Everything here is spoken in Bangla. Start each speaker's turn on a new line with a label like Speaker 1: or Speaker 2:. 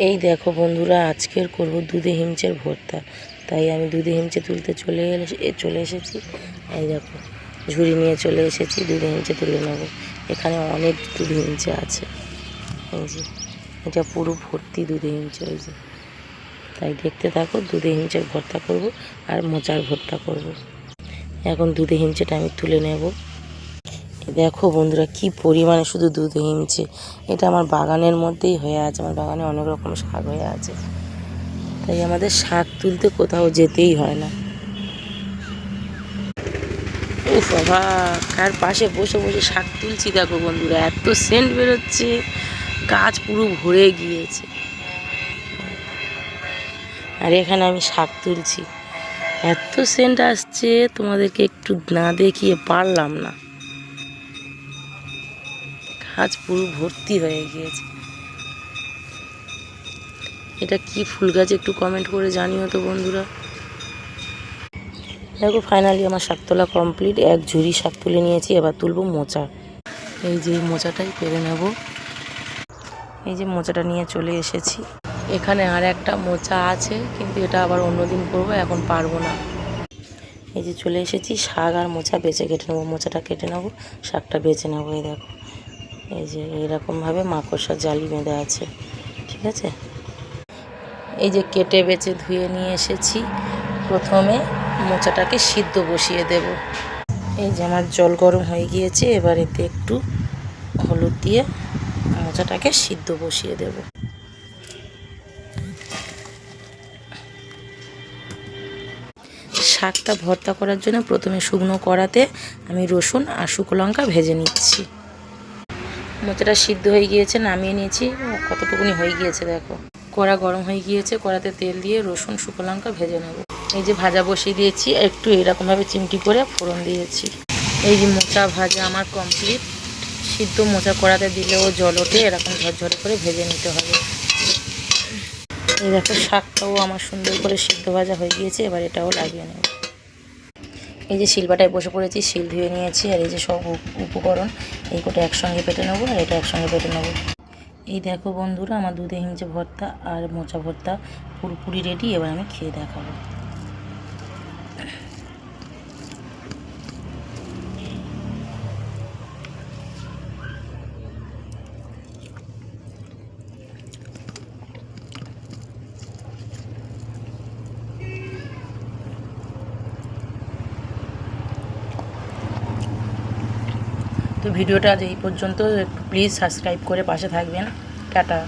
Speaker 1: এই দেখো বন্ধুরা, আজকের করব দুধে হিমচের ভর্তা। তাই আমি দুধে হিমচে তুলতে চলে এসেছি। এই দেখো, ঝুড়ি নিয়ে চলে এসেছি, দুধে হিমচে তুলে নেব। এখানে অনেক দুধে হিমচে আছে। এই যে এটা পুরো ভর্তি দুধে হিমচে। এই যে, তাই দেখতে থাকো। দুধে হিমচের ভর্তা করব আর মোচার ভর্তা করব। এখন দুধে হিমচেটা আমি তুলে নেব। দেখো বন্ধুরা, কি পরিমাণে শুধু দুধ হিমছে। এটা আমার বাগানের মধ্যেই হয়ে আছে। আমার বাগানে অনেক রকম শাক হয়ে আছে, তাই আমাদের শাক তুলতে কোথাও যেতেই হয় না। উফ বাবা, কার পাশে বসে বসে শাক তুলছি দেখো বন্ধুরা, এত সেন্ট বেরোচ্ছে, গাছ পুরো ভরে গিয়েছে। আর এখানে আমি শাক তুলছি, এত সেন্ট আসছে, তোমাদেরকে একটু না দেখিয়ে পারলাম না। গাছ পুরো ভর্তি হয়ে গিয়েছে। এটা কি ফুল গাছ, একটু কমেন্ট করে জানিও তো বন্ধুরা। দেখো, ফাইনালি আমার শাক তোলা কমপ্লিট। এক ঝুড়ি শাক তুলে নিয়েছি, এবার তুলবো মোচা। এই যে মোচাটাই পেরে নেব। এই যে মোচাটা নিয়ে চলে এসেছি। এখানে আর একটা মোচা আছে, কিন্তু এটা আবার অন্যদিন করবো, এখন পারবো না। এই যে চলে এসেছি, শাক আর মোচা বেছে কেটে নেবো। মোচাটা কেটে নেবো, শাকটা বেছে নেবো। এই দেখো, এই যে এইরকমভাবে মাকড়সার জালি বেঁধে আছে, ঠিক আছে। এই যে কেটে বেছে ধুয়ে নিয়ে এসেছি। প্রথমে মোচাটাকে সিদ্ধ বসিয়ে দেব। এই যে আমার জল গরম হয়ে গিয়েছে, এবার এতে একটু হলুদ দিয়ে মোচাটাকে সিদ্ধ বসিয়ে দেব। শাকটা ভর্তা করার জন্য প্রথমে শুকনো কড়াতে আমি রসুন আর শুকনো লঙ্কা ভেজে নিচ্ছি। মোচাটা সিদ্ধ হয়ে গিয়েছে, নামিয়ে নিয়েছি। কতটুকুনি হয়ে গিয়েছে দেখো। কড়া গরম হয়ে গিয়েছে, কড়াতে তেল দিয়ে রসুন শুকনো লঙ্কা ভেজে নেব। এই যে ভাজা বসিয়ে দিয়েছি, একটু এরকমভাবে চিমটি করে ফোড়ন দিয়েছি। এই যে মোচা ভাজা আমার কমপ্লিট। সিদ্ধ মোচা কড়াতে দিলেও জল ওঠে, এরকম ঝরঝরে করে ভেজে নিতে হবে। এই দেখো, শাকটাও আমার সুন্দর করে সিদ্ধ ভাজা হয়ে গিয়েছে, এবার এটাও লাগিয়ে নেব। এই যে শিলবাটায় বসে পড়েছি, শিল ধুয়ে নিয়েছি। আর এই যে সব উপকরণ, এই কটা একসঙ্গে পেটে নেবো, আর এটা একসঙ্গে পেটে নেবো। এই দেখো বন্ধুরা, আমার দুধে হিমচে ভর্তা আর মোচা ভর্তা পুরোপুরি রেডি। এবার আমি খেয়ে দেখাবো। তো ভিডিওটা আজ এই পর্যন্ত। একটু প্লিজ সাবস্ক্রাইব করে পাশে থাকবেন। টাটা।